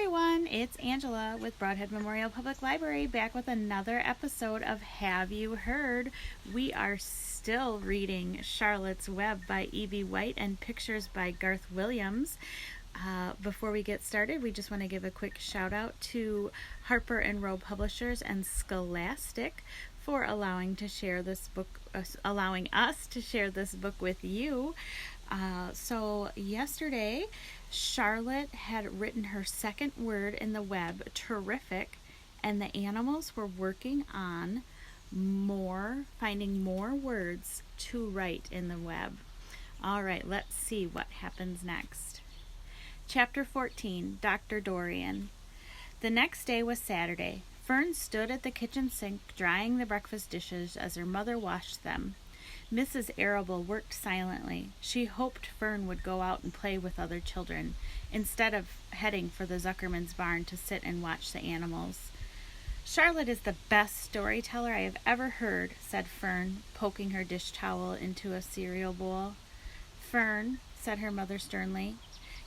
everyone, it's Angela with Broadhead Memorial Public Library back with another episode of Have You Heard? We are still reading Charlotte's Web by E.B. White and pictures by Garth Williams. Before we get started, we just want to give a quick shout out to Harper and Row Publishers and Scholastic for allowing us to share this book with you. So yesterday, Charlotte had written her second word in the web, terrific, and the animals were working on finding more words to write in the web. All right, let's see what happens next. Chapter 14, Dr. Dorian. The next day was Saturday. Fern stood at the kitchen sink drying the breakfast dishes as her mother washed them. Mrs. Arable worked silently. She hoped Fern would go out and play with other children, instead of heading for the Zuckerman's barn to sit and watch the animals. "Charlotte is the best storyteller I have ever heard," said Fern, poking her dish towel into a cereal bowl. "Fern," said her mother sternly,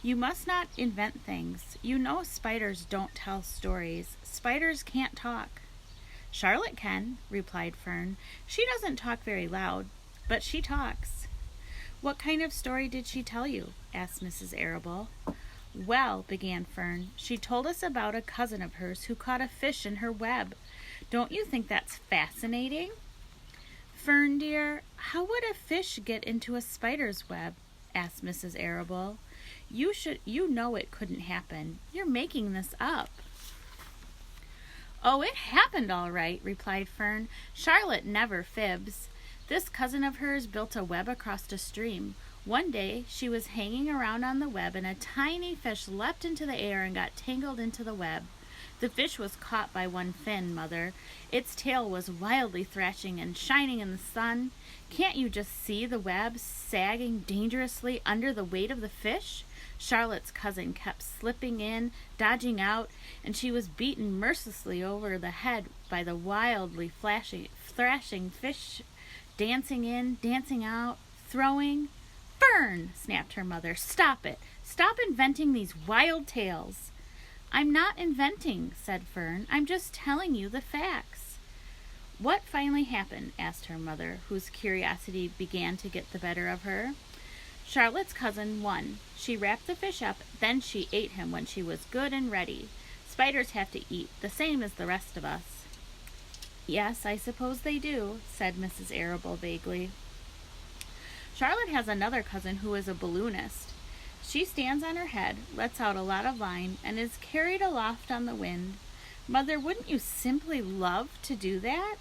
"you must not invent things. You know spiders don't tell stories. Spiders can't talk." "Charlotte can," replied Fern. "She doesn't talk very loud, but she talks." "What kind of story did she tell you?" asked Mrs. Arable. "Well," began Fern, "she told us about a cousin of hers who caught a fish in her web. Don't you think that's fascinating?" "Fern, dear, how would a fish get into a spider's web?" asked Mrs. Arable. You know it couldn't happen. You're making this up." "Oh, it happened all right," replied Fern. "Charlotte never fibs. This cousin of hers built a web across a stream. One day she was hanging around on the web and a tiny fish leapt into the air and got tangled into the web. The fish was caught by one fin, Mother. Its tail was wildly thrashing and shining in the sun. Can't you just see the web sagging dangerously under the weight of the fish? Charlotte's cousin kept slipping in, dodging out, and she was beaten mercilessly over the head by the wildly thrashing fish, dancing in, dancing out, throwing." "Fern!" snapped her mother. "Stop it! Stop inventing these wild tales." "I'm not inventing," said Fern. "I'm just telling you the facts." "What finally happened?" asked her mother, whose curiosity began to get the better of her. "Charlotte's cousin won. She wrapped the fish up, then she ate him when she was good and ready. Spiders have to eat, the same as the rest of us." "Yes, I suppose they do," said Mrs. Arable vaguely. "Charlotte has another cousin who is a balloonist. She stands on her head, lets out a lot of line, and is carried aloft on the wind. Mother, wouldn't you simply love to do that?"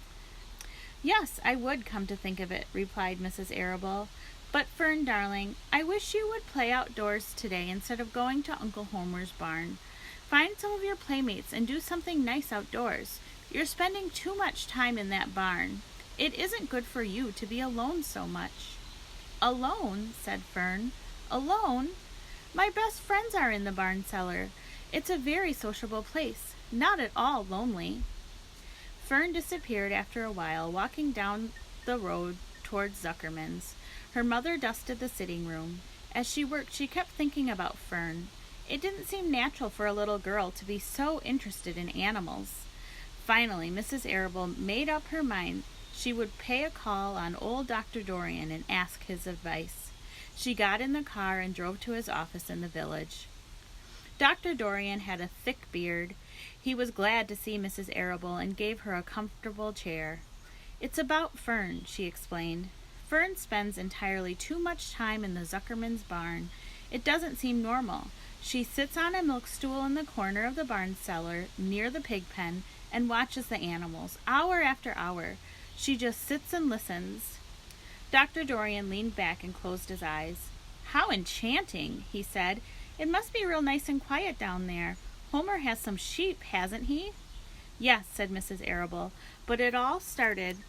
"Yes, I would, come to think of it," replied Mrs. Arable. "But, Fern, darling, I wish you would play outdoors today instead of going to Uncle Homer's barn. Find some of your playmates and do something nice outdoors. You're spending too much time in that barn. It isn't good for you to be alone so much." "Alone?" said Fern. "Alone? My best friends are in the barn cellar. It's a very sociable place, not at all lonely." Fern disappeared after a while, walking down the road towards Zuckerman's. Her mother dusted the sitting room. As she worked, she kept thinking about Fern. It didn't seem natural for a little girl to be so interested in animals. Finally, Mrs. Arable made up her mind she would pay a call on old Dr. Dorian and ask his advice. She got in the car and drove to his office in the village. Dr. Dorian had a thick beard. He was glad to see Mrs. Arable and gave her a comfortable chair. "It's about Fern," she explained. "Fern spends entirely too much time in the Zuckerman's barn. It doesn't seem normal. She sits on a milk stool in the corner of the barn cellar near the pig pen and watches the animals, hour after hour. She just sits and listens." Dr. Dorian leaned back and closed his eyes. "How enchanting," he said. "It must be real nice and quiet down there. Homer has some sheep, hasn't he?" "Yes," said Mrs. Arable, "but it all started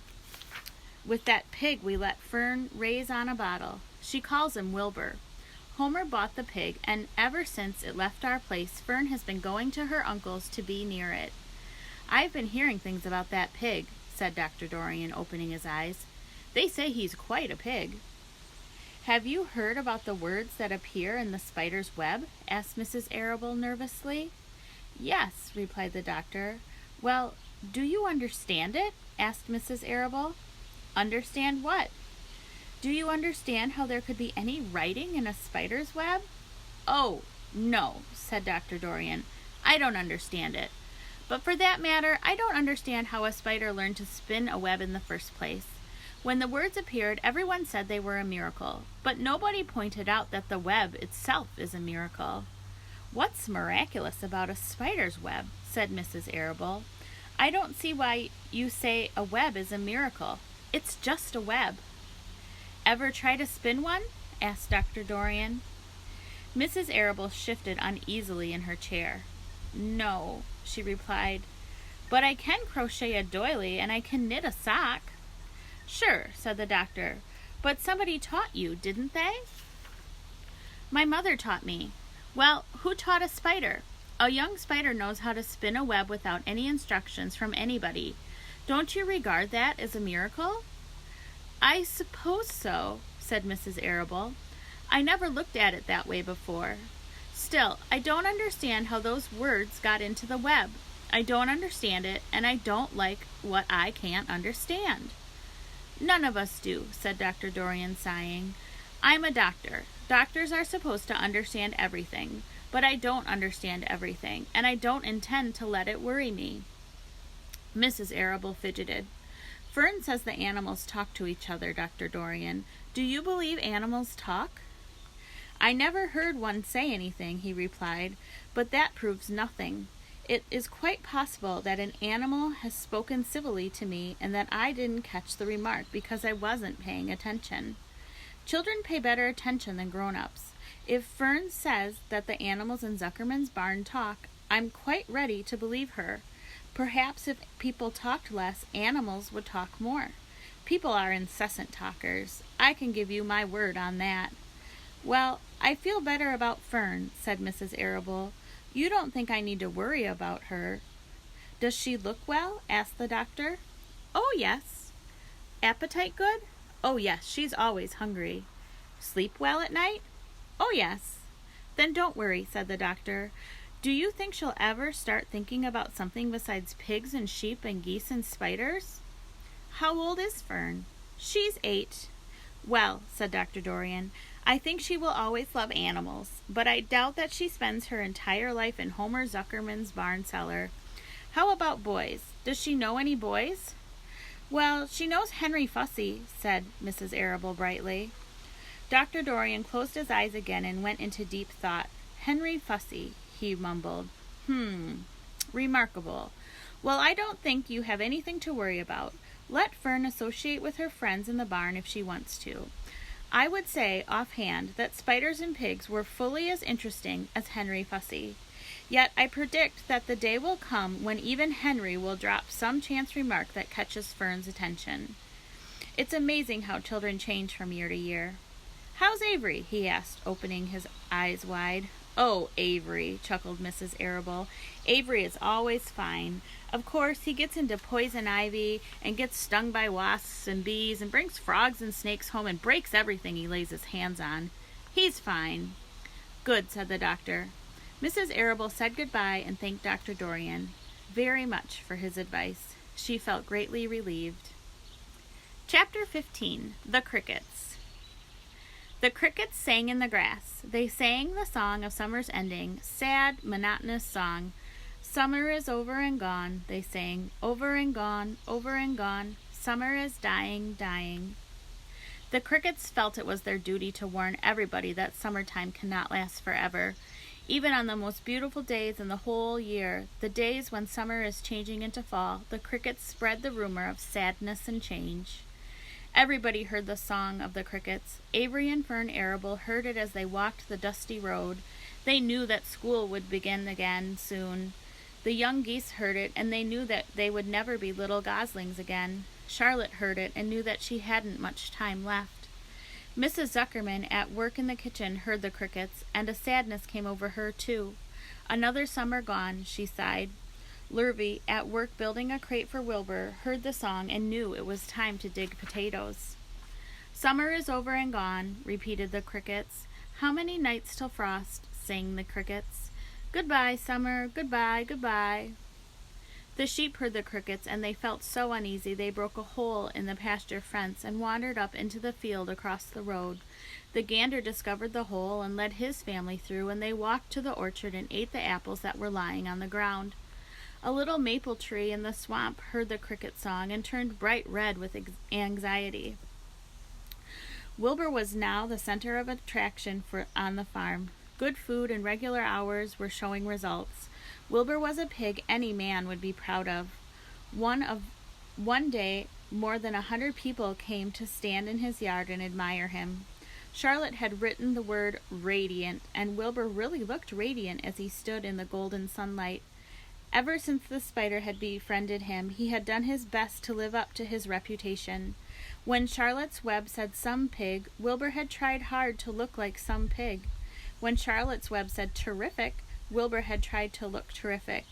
with that pig we let Fern raise on a bottle. She calls him Wilbur. Homer bought the pig, and ever since it left our place, Fern has been going to her uncle's to be near it." "I've been hearing things about that pig," said Dr. Dorian, opening his eyes. "They say he's quite a pig." "Have you heard about the words that appear in the spider's web?" asked Mrs. Arable nervously. Yes, replied the doctor. Well, do you understand it? Asked Mrs. Arable. Understand what? Do you understand how there could be any writing in a spider's web? Oh, no, said Dr. Dorian. I don't understand it. But for that matter, I don't understand how a spider learned to spin a web in the first place. When the words appeared, everyone said they were a miracle, but nobody pointed out that the web itself is a miracle. What's miraculous about a spider's web? Said Mrs. Arable. I don't see why you say a web is a miracle. It's just a web. Ever try to spin one? Asked Dr. Dorian. Mrs. Arable shifted uneasily in her chair. No, she replied, but I can crochet a doily and I can knit a sock. Sure, said the doctor, but somebody taught you, didn't they? My mother taught me. Well, who taught a spider? A young spider knows how to spin a web without any instructions from anybody. Don't you regard that as a miracle? I suppose so, said Mrs. Arable. I never looked at it that way before. Still, I don't understand how those words got into the web. I don't understand it, and I don't like what I can't understand. None of us do, said Dr. Dorian, sighing. I'm a doctor. Doctors are supposed to understand everything, but I don't understand everything, and I don't intend to let it worry me. Mrs. Arable fidgeted. Fern says the animals talk to each other, Dr. Dorian. Do you believe animals talk? I never heard one say anything, he replied, but that proves nothing. It is quite possible that an animal has spoken civilly to me and that I didn't catch the remark because I wasn't paying attention. Children pay better attention than grown-ups. If Fern says that the animals in Zuckerman's barn talk, I'm quite ready to believe her. Perhaps if people talked less, animals would talk more. People are incessant talkers. I can give you my word on that. Well, I feel better about Fern, said Mrs. Arable. You don't think I need to worry about her. Does she look well? Asked the doctor. Oh, yes. Appetite good? Oh, yes, she's always hungry. Sleep well at night? Oh, yes. Then don't worry, said the doctor. Do you think she'll ever start thinking about something besides pigs and sheep and geese and spiders? How old is Fern? She's 8. Well, said Dr. Dorian, I think she will always love animals, but I doubt that she spends her entire life in Homer Zuckerman's barn cellar. How about boys? Does she know any boys? Well, she knows Henry Fussy, said Mrs. Arable brightly. Dr. Dorian closed his eyes again and went into deep thought. Henry Fussy, he mumbled. Remarkable. Well, I don't think you have anything to worry about. Let Fern associate with her friends in the barn if she wants to. I would say, offhand, that spiders and pigs were fully as interesting as Henry Fussy. Yet I predict that the day will come when even Henry will drop some chance remark that catches Fern's attention. It's amazing how children change from year to year. How's Avery? He asked, opening his eyes wide. Oh, Avery, chuckled Mrs. Arable. Avery is always fine. Of course, he gets into poison ivy and gets stung by wasps and bees and brings frogs and snakes home and breaks everything he lays his hands on. He's fine. Good, said the doctor. Mrs. Arable said goodbye and thanked Dr. Dorian very much for his advice. She felt greatly relieved. Chapter 15. The Crickets. The crickets sang in the grass. They sang the song of summer's ending, sad, monotonous song. Summer is over and gone, they sang, over and gone, over and gone. Summer is dying, dying. The crickets felt it was their duty to warn everybody that summertime cannot last forever. Even on the most beautiful days in the whole year, the days when summer is changing into fall, the crickets spread the rumor of sadness and change. Everybody heard the song of the crickets. Avery and Fern Arable heard it as they walked the dusty road. They knew that school would begin again soon. The young geese heard it, and they knew that they would never be little goslings again. Charlotte heard it and knew that she hadn't much time left. Mrs. Zuckerman, at work in the kitchen, heard the crickets, and a sadness came over her, too. Another summer gone, she sighed. Lurvy, at work building a crate for Wilbur, heard the song and knew it was time to dig potatoes. Summer is over and gone, repeated the crickets. How many nights till frost, sang the crickets. Goodbye, summer. Goodbye, goodbye. The sheep heard the crickets, and they felt so uneasy they broke a hole in the pasture fence and wandered up into the field across the road. The gander discovered the hole and led his family through, and they walked to the orchard and ate the apples that were lying on the ground. A little maple tree in the swamp heard the cricket song and turned bright red with anxiety. Wilbur was now the center of attraction on the farm. Good food and regular hours were showing results. Wilbur was a pig any man would be proud of. One day, more than 100 people came to stand in his yard and admire him. Charlotte had written the word radiant, and Wilbur really looked radiant as he stood in the golden sunlight. Ever since the spider had befriended him, he had done his best to live up to his reputation. When Charlotte's web said some pig, Wilbur had tried hard to look like some pig. When Charlotte's web said terrific, Wilbur had tried to look terrific.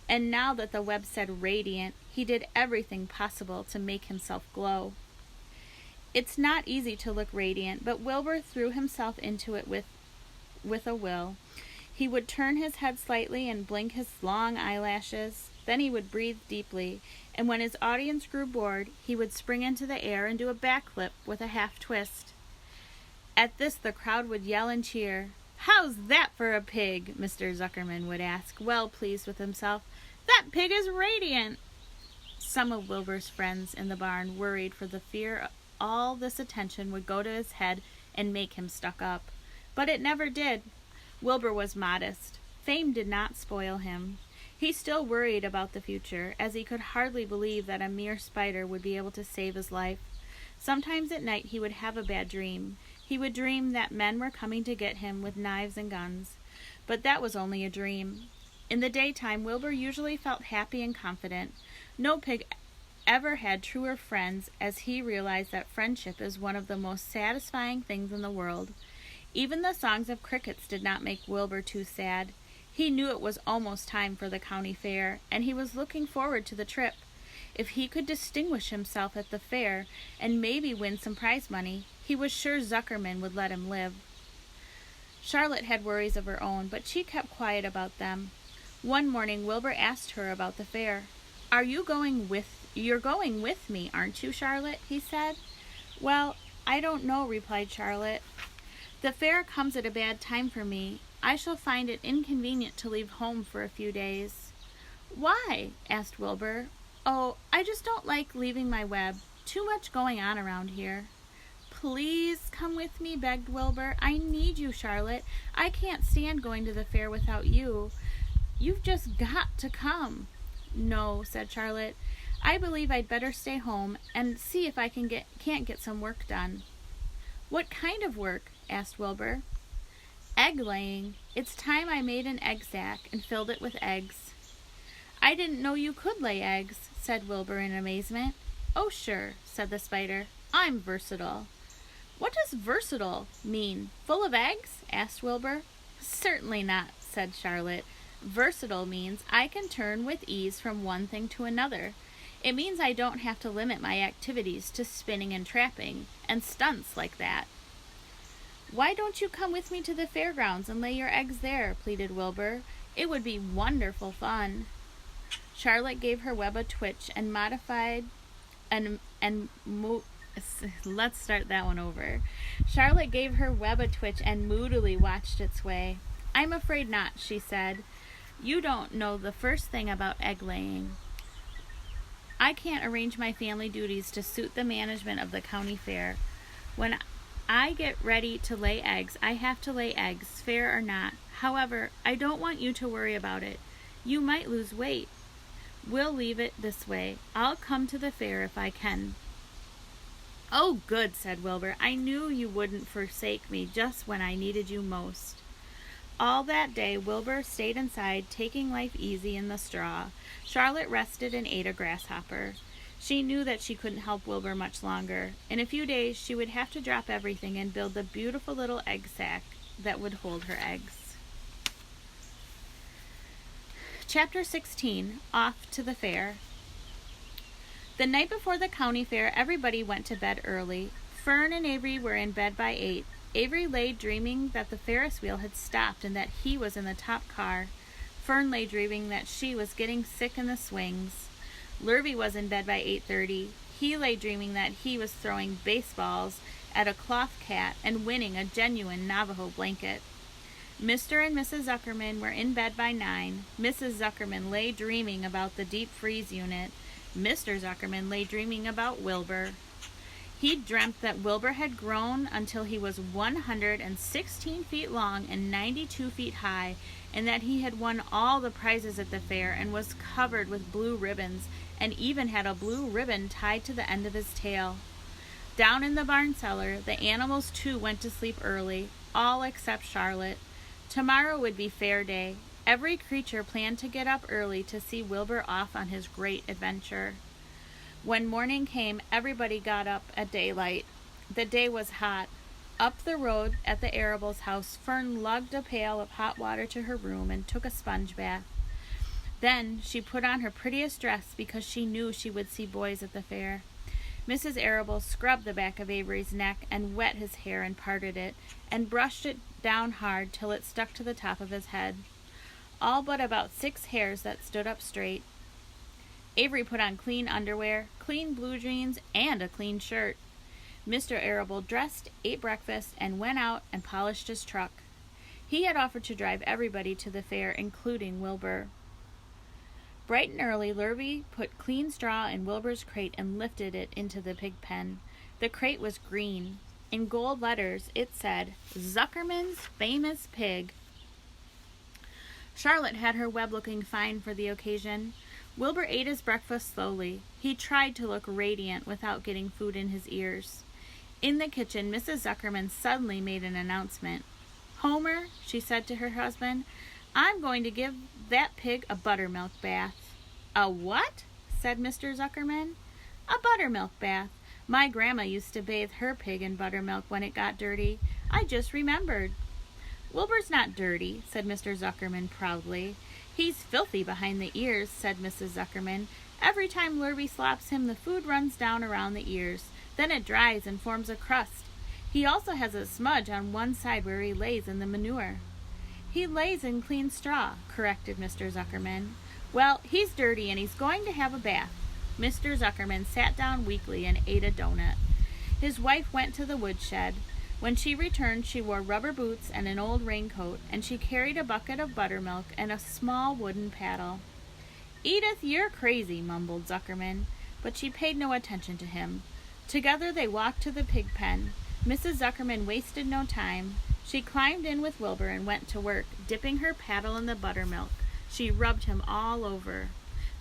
And now that the web said radiant, he did everything possible to make himself glow. It's not easy to look radiant, but Wilbur threw himself into it with a will. He would turn his head slightly and blink his long eyelashes. Then he would breathe deeply, and when his audience grew bored, he would spring into the air and do a backflip with a half twist. At this, the crowd would yell and cheer. "How's that for a pig?" Mr. Zuckerman would ask, well pleased with himself. "That pig is radiant." Some of Wilbur's friends in the barn worried for the fear all this attention would go to his head and make him stuck up. But it never did. Wilbur was modest. Fame did not spoil him. He still worried about the future, as he could hardly believe that a mere spider would be able to save his life. Sometimes at night he would have a bad dream. He would dream that men were coming to get him with knives and guns. But that was only a dream. In the daytime, Wilbur usually felt happy and confident. No pig ever had truer friends, as he realized that friendship is one of the most satisfying things in the world. Even the songs of crickets did not make Wilbur too sad. He knew it was almost time for the county fair, and he was looking forward to the trip. If he could distinguish himself at the fair and maybe win some prize money, he was sure Zuckerman would let him live. Charlotte had worries of her own, but she kept quiet about them. One morning, Wilbur asked her about the fair. You're going with me, aren't you, Charlotte?" he said. "Well, I don't know," replied Charlotte. "The fair comes at a bad time for me. I shall find it inconvenient to leave home for a few days." "Why?" asked Wilbur. "Oh, I just don't like leaving my web. Too much going on around here." "Please come with me," begged Wilbur. "I need you, Charlotte. I can't stand going to the fair without you. You've just got to come." "No," said Charlotte. "I believe I'd better stay home and see if I can't get some work done." "What kind of work?" asked Wilbur. "Egg laying. It's time I made an egg sack and filled it with eggs." "I didn't know you could lay eggs," said Wilbur in amazement. "Oh, sure," said the spider. "I'm versatile." "What does versatile mean? Full of eggs?" asked Wilbur. "Certainly not," said Charlotte. "Versatile means I can turn with ease from one thing to another. It means I don't have to limit my activities to spinning and trapping, and stunts like that." "Why don't you come with me to the fairgrounds and lay your eggs there?" pleaded Wilbur. "It would be wonderful fun." Charlotte gave her web a twitch and let's start that one over. Charlotte gave her web a twitch and moodily watched its way. "I'm afraid not," she said. "You don't know the first thing about egg laying. I can't arrange my family duties to suit the management of the county fair. When I get ready to lay eggs, I have to lay eggs, fair or not. However, I don't want you to worry about it. You might lose weight. We'll leave it this way. I'll come to the fair if I can." "Oh, good," said Wilbur. "I knew you wouldn't forsake me just when I needed you most." All that day, Wilbur stayed inside, taking life easy in the straw. Charlotte rested and ate a grasshopper. She knew that she couldn't help Wilbur much longer. In a few days, she would have to drop everything and build the beautiful little egg sack that would hold her eggs. Chapter 16. Off to the Fair. The night before the county fair, everybody went to bed early. Fern and Avery were in bed by 8. Avery lay dreaming that the Ferris wheel had stopped and that he was in the top car. Fern lay dreaming that she was getting sick in the swings. Lurvy was in bed by 8:30. He lay dreaming that he was throwing baseballs at a cloth cat and winning a genuine Navajo blanket. Mr. and Mrs. Zuckerman were in bed by 9. Mrs. Zuckerman lay dreaming about the deep freeze unit. Mr. Zuckerman lay dreaming about Wilbur. He dreamt that Wilbur had grown until he was 116 feet long and 92 feet high, and that he had won all the prizes at the fair and was covered with blue ribbons, and even had a blue ribbon tied to the end of his tail. Down in the barn cellar, the animals too went to sleep early, all except Charlotte. Tomorrow would be fair day. Every creature planned to get up early to see Wilbur off on his great adventure. When morning came, everybody got up at daylight. The day was hot. Up the road at the Arable's house, Fern lugged a pail of hot water to her room and took a sponge bath. Then she put on her prettiest dress because she knew she would see boys at the fair. Mrs. Arable scrubbed the back of Avery's neck and wet his hair and parted it, and brushed it down hard till it stuck to the top of his head. All but about 6 hairs that stood up straight. Avery put on clean underwear, clean blue jeans, and a clean shirt. Mr. Arable dressed, ate breakfast, and went out and polished his truck. He had offered to drive everybody to the fair, including Wilbur. Bright and early, Lurvy put clean straw in Wilbur's crate and lifted it into the pig pen. The crate was green. In gold letters, it said, "Zuckerman's Famous Pig." Charlotte had her web looking fine for the occasion. Wilbur ate his breakfast slowly. He tried to look radiant without getting food in his ears. In the kitchen, Mrs. Zuckerman suddenly made an announcement. "Homer," she said to her husband, "I'm going to give that pig a buttermilk bath." "A what?" said Mr. Zuckerman. "A buttermilk bath. My grandma used to bathe her pig in buttermilk when it got dirty. I just remembered." "Wilbur's not dirty," said Mr. Zuckerman proudly. "He's filthy behind the ears," said Mrs. Zuckerman. "Every time Lurvy slops him, the food runs down around the ears. Then it dries and forms a crust. He also has a smudge on one side where he lays in the manure." "He lays in clean straw," corrected Mr. Zuckerman. "Well, he's dirty and he's going to have a bath." Mr. Zuckerman sat down weakly and ate a donut. His wife went to the woodshed. When she returned, she wore rubber boots and an old raincoat, and she carried a bucket of buttermilk and a small wooden paddle. "Edith, you're crazy," mumbled Zuckerman, but she paid no attention to him. Together they walked to the pig pen. Mrs. Zuckerman wasted no time. She climbed in with Wilbur and went to work, dipping her paddle in the buttermilk. She rubbed him all over.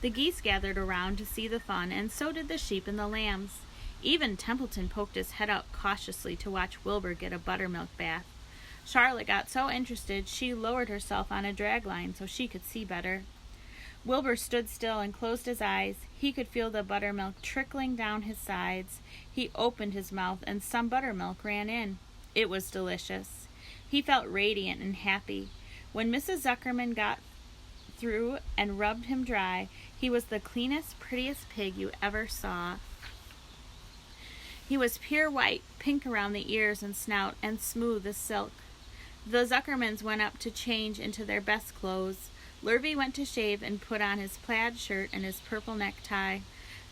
The geese gathered around to see the fun, and so did the sheep and the lambs. Even Templeton poked his head out cautiously to watch Wilbur get a buttermilk bath. Charlotte got so interested she lowered herself on a drag line so she could see better. Wilbur stood still and closed his eyes. He could feel the buttermilk trickling down his sides. He opened his mouth and some buttermilk ran in. It was delicious. He felt radiant and happy. When Mrs. Zuckerman got through and rubbed him dry, he was the cleanest, prettiest pig you ever saw. He was pure white, pink around the ears and snout, and smooth as silk. The Zuckermans went up to change into their best clothes. Lurvy went to shave and put on his plaid shirt and his purple necktie.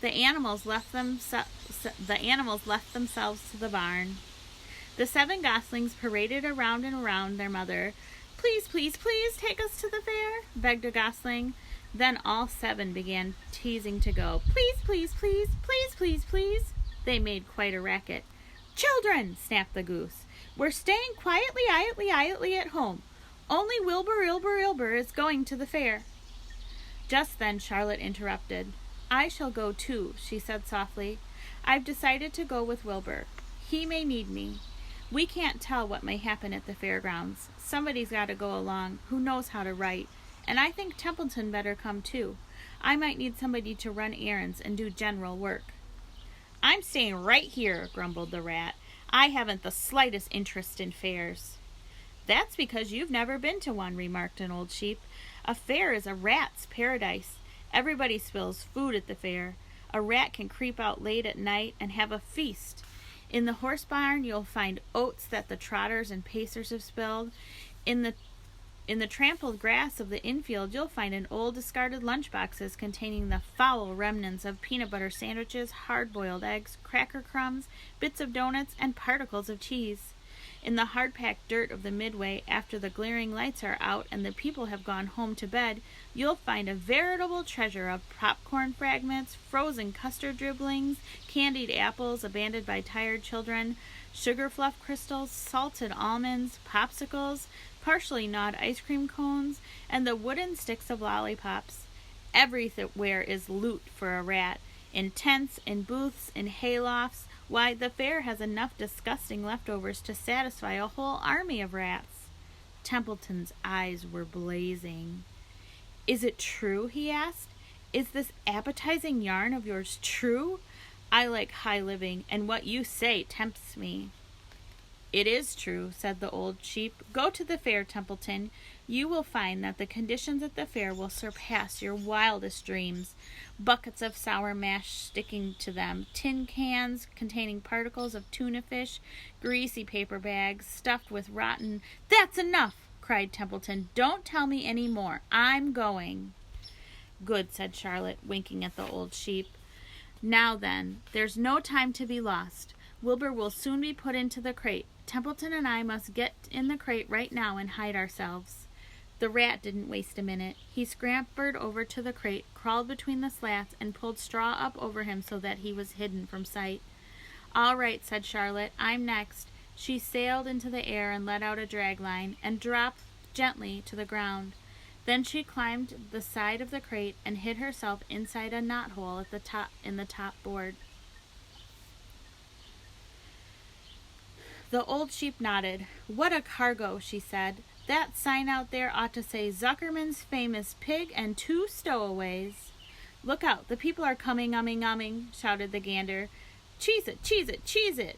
The animals left themselves to the barn. The 7 goslings paraded around and around their mother. "Please, please, please take us to the fair," begged a gosling. Then all 7 began teasing to go. "Please, please, please, please, please, please." They made quite a racket. "Children," snapped the goose, "we're staying quietly at home. Only Wilbur is going to the fair." Just then Charlotte interrupted. "I shall go too," she said softly. "I've decided to go with Wilbur. He may need me. We can't tell what may happen at the fairgrounds. Somebody's got to go along who knows how to write, and I think Templeton better come too. I might need somebody to run errands and do general work." "I'm staying right here," grumbled the rat. "I haven't the slightest interest in fairs." "That's because you've never been to one," remarked an old sheep. "A fair is a rat's paradise. Everybody spills food at the fair. A rat can creep out late at night and have a feast. In the horse barn, you'll find oats that the trotters and pacers have spilled. In the trampled grass of the infield, you'll find an old discarded lunchboxes containing the foul remnants of peanut butter sandwiches, hard-boiled eggs, cracker crumbs, bits of donuts, and particles of cheese. In the hard-packed dirt of the midway, after the glaring lights are out and the people have gone home to bed, you'll find a veritable treasure of popcorn fragments, frozen custard dribblings, candied apples abandoned by tired children, sugar fluff crystals, salted almonds, popsicles, partially gnawed ice cream cones, and the wooden sticks of lollipops. Everywhere is loot for a rat. In tents, in booths, in haylofts. Why, the fair has enough disgusting leftovers to satisfy a whole army of rats. Templeton's eyes were blazing. "Is it true?" he asked. "Is this appetizing yarn of yours true? I like high living, and what you say tempts me." "It is true," said the old sheep. "Go to the fair, Templeton. You will find that the conditions at the fair will surpass your wildest dreams. Buckets of sour mash sticking to them, tin cans containing particles of tuna fish, greasy paper bags stuffed with rotten—" "That's enough!" cried Templeton. "Don't tell me any more. I'm going." "Good," said Charlotte, winking at the old sheep. "Now then, there's no time to be lost. Wilbur will soon be put into the crate. Templeton and I must get in the crate right now and hide ourselves." The rat didn't waste a minute. He scampered over to the crate, crawled between the slats, and pulled straw up over him so that he was hidden from sight. "All right," said Charlotte. "I'm next." She sailed into the air and let out a drag line and dropped gently to the ground. Then she climbed the side of the crate and hid herself inside a knothole at the top in the top board. The old sheep nodded. "What a cargo," she said. "That sign out there ought to say Zuckerman's Famous Pig and 2 stowaways." "Look out, the people are coming, umming," shouted the gander. "Cheese it, cheese it, cheese it!"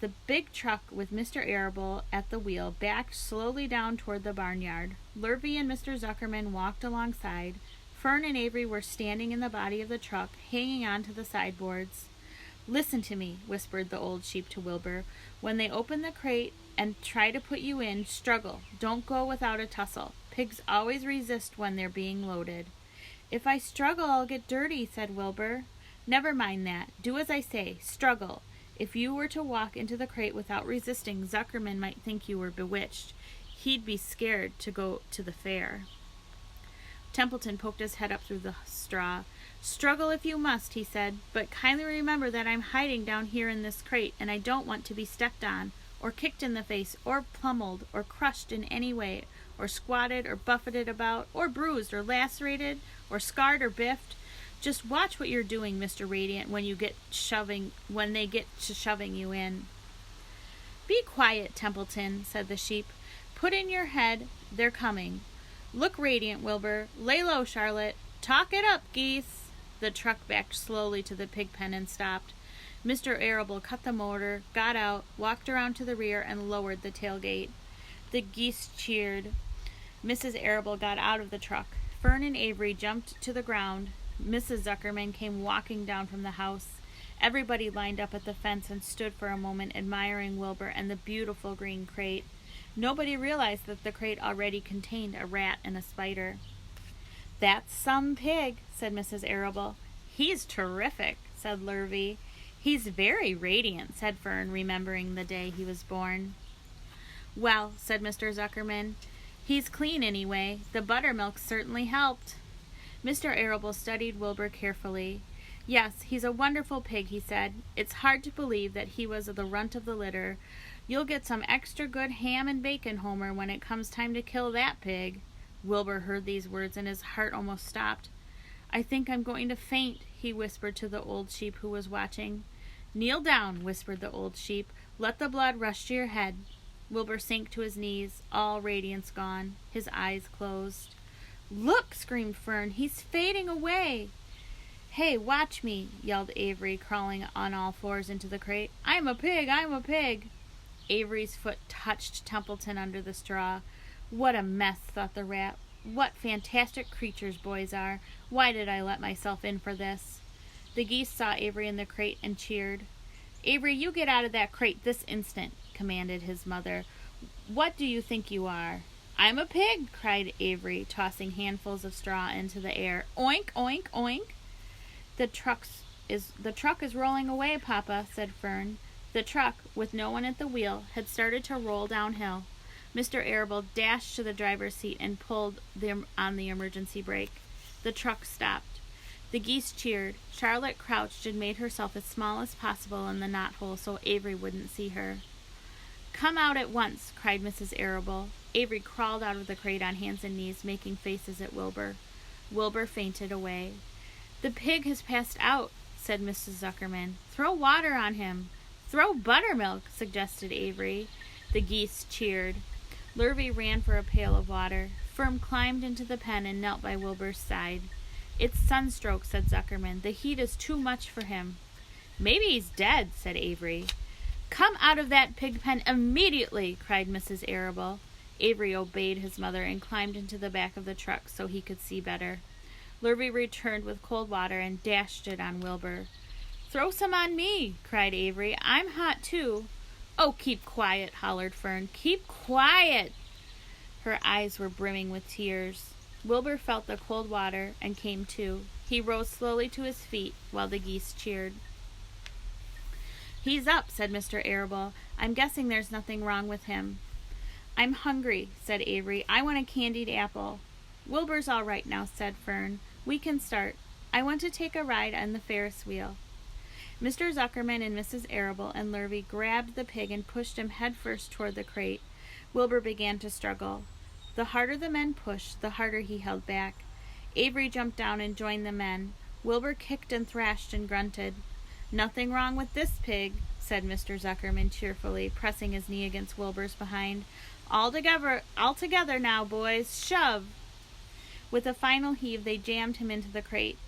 The big truck with Mr. Arable at the wheel backed slowly down toward the barnyard. Lurvy and Mr. Zuckerman walked alongside. Fern and Avery were standing in the body of the truck, hanging on to the sideboards. "Listen to me," whispered the old sheep to Wilbur. "When they open the crate and try to put you in, struggle. Don't go without a tussle. Pigs always resist when they're being loaded." "If I struggle, I'll get dirty," said Wilbur. "Never mind that. Do as I say. Struggle. If you were to walk into the crate without resisting, Zuckerman might think you were bewitched. He'd be scared to go to the fair." Templeton poked his head up through the straw. "Struggle if you must," he said, "but kindly remember that I'm hiding down here in this crate, and I don't want to be stepped on, or kicked in the face, or pummeled, or crushed in any way, or squatted, or buffeted about, or bruised, or lacerated, or scarred, or biffed. Just watch what you're doing, Mr. Radiant, when they get to shoving you in." "Be quiet, Templeton," said the sheep. "Put in your head they're coming. Look radiant, Wilbur. Lay low, Charlotte. Talk it up, geese." The truck backed slowly to the pig pen and stopped. Mr. Arable cut the motor, got out, walked around to the rear, and lowered the tailgate. The geese cheered. Mrs. Arable got out of the truck. Fern and Avery jumped to the ground. Mrs. Zuckerman came walking down from the house. Everybody lined up at the fence and stood for a moment admiring Wilbur and the beautiful green crate. Nobody realized that the crate already contained a rat and a spider. "That's some pig," said Mrs. Arable. "He's terrific," said Lurvy. "He's very radiant," said Fern, remembering the day he was born. "Well," said Mr. Zuckerman, "he's clean anyway. The buttermilk certainly helped." Mr. Arable studied Wilbur carefully. "Yes, he's a wonderful pig," he said. "It's hard to believe that he was the runt of the litter. You'll get some extra good ham and bacon, Homer, when it comes time to kill that pig." Wilbur heard these words and his heart almost stopped. "I think I'm going to faint," he whispered to the old sheep who was watching. "Kneel down," whispered the old sheep. "Let the blood rush to your head." Wilbur sank to his knees, all radiance gone. His eyes closed. "Look!" screamed Fern. "He's fading away!" "Hey, watch me!" yelled Avery, crawling on all fours into the crate. "I'm a pig! I'm a pig!" Avery's foot touched Templeton under the straw. "What a mess," thought the rat. "What fantastic creatures boys are. Why did I let myself in for this?" The geese saw Avery in the crate and cheered. "Avery, you get out of that crate this instant," commanded his mother. "What do you think you are?" "I'm a pig," cried Avery, tossing handfuls of straw into the air. "Oink, oink, oink." The truck is rolling away, Papa," said Fern. The truck, with no one at the wheel, had started to roll downhill. Mr. Arable dashed to the driver's seat and pulled on the emergency brake. The truck stopped. The geese cheered. Charlotte crouched and made herself as small as possible in the knothole so Avery wouldn't see her. "Come out at once," cried Mrs. Arable. Avery crawled out of the crate on hands and knees, making faces at Wilbur. Wilbur fainted away. "The pig has passed out," said Mrs. Zuckerman. "Throw water on him." "Throw buttermilk," suggested Avery. The geese cheered. Lurvy ran for a pail of water. Fern climbed into the pen and knelt by Wilbur's side. "It's sunstroke," said Zuckerman. "The heat is too much for him." "Maybe he's dead," said Avery. "Come out of that pig pen immediately," cried Mrs. Arable. Avery obeyed his mother and climbed into the back of the truck so he could see better. Lurvy returned with cold water and dashed it on Wilbur. "Throw some on me," cried Avery. "I'm hot too." "Oh, keep quiet," hollered Fern. "Keep quiet." Her eyes were brimming with tears. Wilbur felt the cold water and came to. He rose slowly to his feet while the geese cheered. "He's up," said Mr. Arable. "I'm guessing there's nothing wrong with him." "I'm hungry," said Avery. "I want a candied apple." "Wilbur's all right now," said Fern. "We can start. I want to take a ride on the Ferris wheel." Mr. Zuckerman and Mrs. Arable and Lurvy grabbed the pig and pushed him headfirst toward the crate. Wilbur began to struggle. The harder the men pushed, the harder he held back. Avery jumped down and joined the men. Wilbur kicked and thrashed and grunted. "Nothing wrong with this pig," said Mr. Zuckerman cheerfully, pressing his knee against Wilbur's behind. All together now, boys. Shove!" With a final heave, they jammed him into the crate.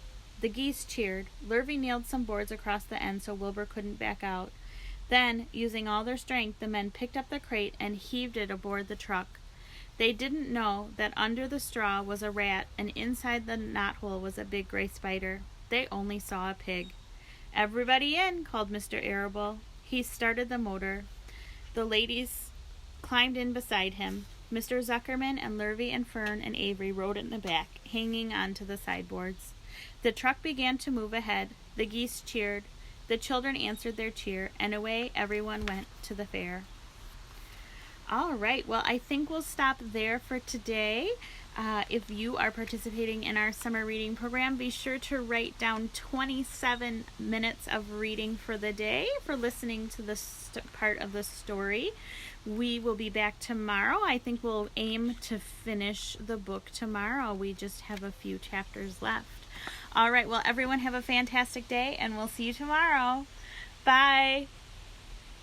The geese cheered. Lurvy nailed some boards across the end so Wilbur couldn't back out. Then, using all their strength, the men picked up the crate and heaved it aboard the truck. They didn't know that under the straw was a rat and inside the knothole was a big gray spider. They only saw a pig. "Everybody in," called Mr. Arable. He started the motor. The ladies climbed in beside him. Mr. Zuckerman and Lurvy and Fern and Avery rode in the back, hanging onto the sideboards. The truck began to move ahead. The geese cheered. The children answered their cheer, and away everyone went to the fair. All right, well, I think we'll stop there for today. If you are participating in our summer reading program, be sure to write down 27 minutes of reading for the day for listening to this part of the story. We will be back tomorrow. I think we'll aim to finish the book tomorrow. We just have a few chapters left. All right, well, everyone have a fantastic day, and we'll see you tomorrow. Bye.